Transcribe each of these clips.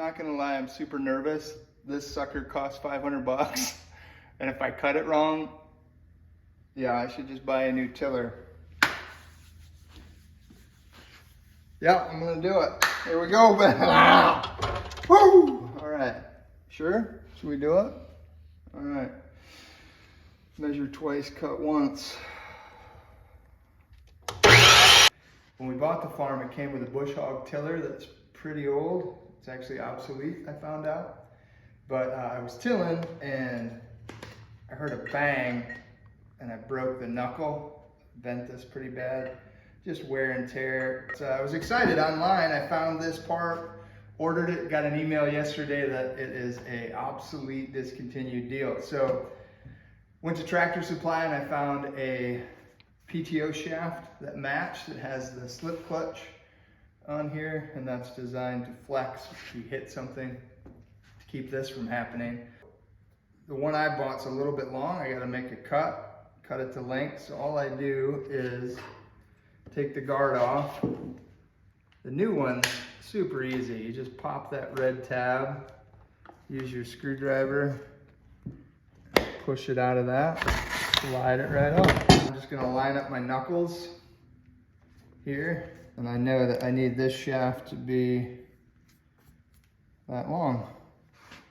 not gonna lie, I'm super nervous. This sucker costs 500 bucks. And if I cut it wrong, yeah, I should just buy a new tiller. Yeah, I'm gonna do it. Here we go, man. Woo! All right, sure? Should we do it? All right. Measure twice, cut once. When we bought the farm, it came with a bush hog tiller that's pretty old. It's actually obsolete, I found out. But I was tilling and I heard a bang and I broke the knuckle. Bent this pretty bad. Just wear and tear. So I was excited online. I found this part, ordered it, got an email yesterday that it is a obsolete discontinued deal. So went to Tractor Supply and I found a PTO shaft that matched. It has the slip clutch on here, and that's designed to flex if you hit something to keep this from happening. The one I bought's a little bit long. I gotta make a cut it to length. So all I do is take the guard off. The new one's super easy. You just pop that red tab, use your screwdriver, push it out of that, slide it right off. I'm just gonna line up my knuckles here, and I know that I need this shaft to be that long.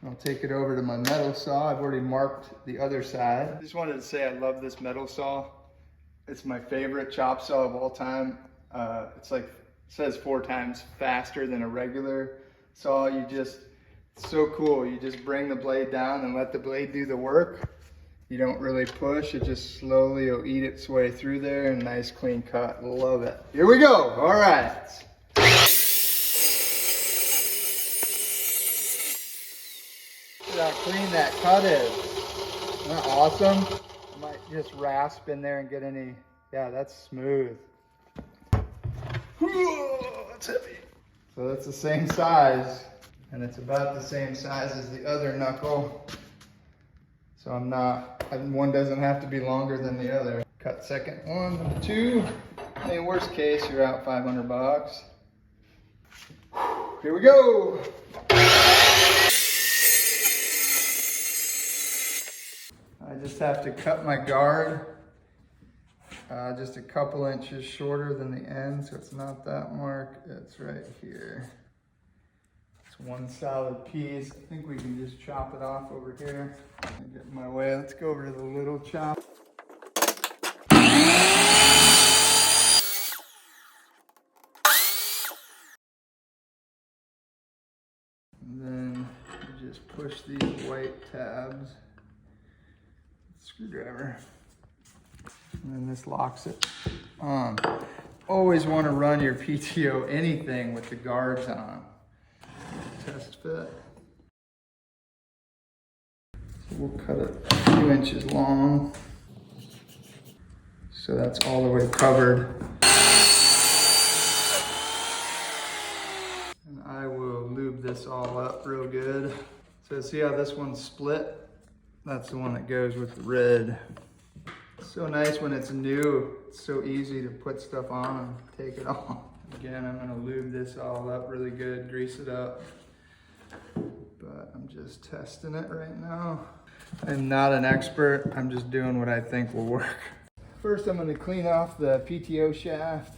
I'll take it over to my metal saw. I've already marked the other side. I just wanted to say I love this metal saw. It's my favorite chop saw of all time. It's like, it says 4 times faster than a regular saw. It's so cool. You just bring the blade down and let the blade do the work. You don't really push, it just slowly will eat its way through there, and nice clean cut. Love it. Here we go, all right. Look how clean that cut is. Isn't that awesome? I might just rasp in there and get any, yeah, that's smooth. That's heavy. So that's the same size, and it's about the same size as the other knuckle. So one doesn't have to be longer than the other. Cut second 1, 2. I mean, worst case, you're out 500 bucks. Here we go. I just have to cut my guard just a couple inches shorter than the end, so it's not that mark, it's right here. It's one solid piece. I think we can just chop it off over here. Get in my way. Let's go over to the little chop. And then you just push these white tabs. Screwdriver. And then this locks it on. Always want to run your PTO anything with the guards on. Test fit. So we'll cut it a few inches long. So that's all the way covered. And I will lube this all up real good. So see how this one's split? That's the one that goes with the red. So nice when it's new. It's so easy to put stuff on and take it off. Again, I'm gonna lube this all up really good, grease it up. But I'm just testing it right now. I'm not an expert, I'm just doing what I think will work. First, I'm gonna clean off the PTO shaft.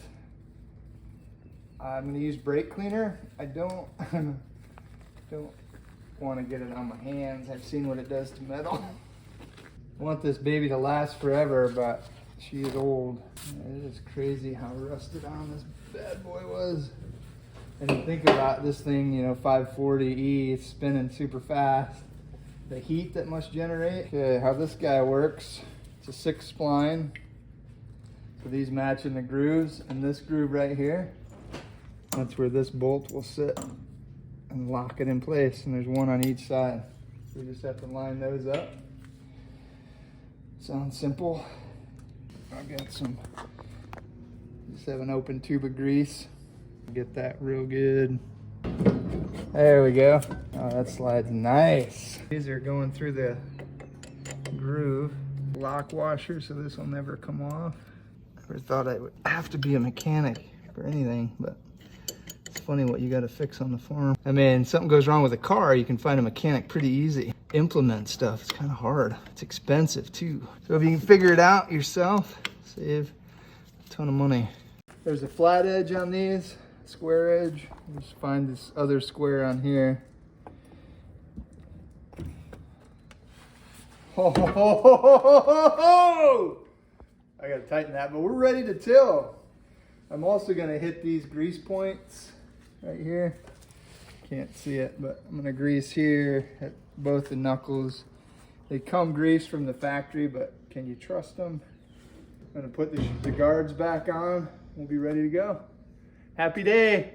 I'm gonna use brake cleaner. I don't wanna get it on my hands. I've seen what it does to metal. I want this baby to last forever, but she is old. It is crazy how rusted on this bad boy was. And you think about this thing, you know, 540E, it's spinning super fast. The heat that must generate. Okay, how this guy works, it's a 6 spline. So these matching the grooves, and this groove right here, that's where this bolt will sit and lock it in place. And there's one on each side. So we just have to line those up. Sounds simple. I got some, just have an open tube of grease. Get that real good. There we go. Oh, that slides nice. These are going through the groove. Lock washer, so this will never come off. I never thought I would have to be a mechanic for anything, but it's fun. funny what you got to fix on the farm. I mean, something goes wrong with a car, you can find a mechanic pretty easy. Implement stuff, it's kind of hard. It's expensive too. So if you can figure it out yourself, save a ton of money. There's a flat edge on these, square edge. Just find this other square on here. Oh, ho, ho, ho, ho, ho, ho. I gotta tighten that, but we're ready to till. I'm also gonna hit these grease points right here. Can't see it, but I'm gonna grease here at both the knuckles. They come greased from the factory, but can you trust them? I'm gonna put the guards back on. We'll be ready to go. Happy day.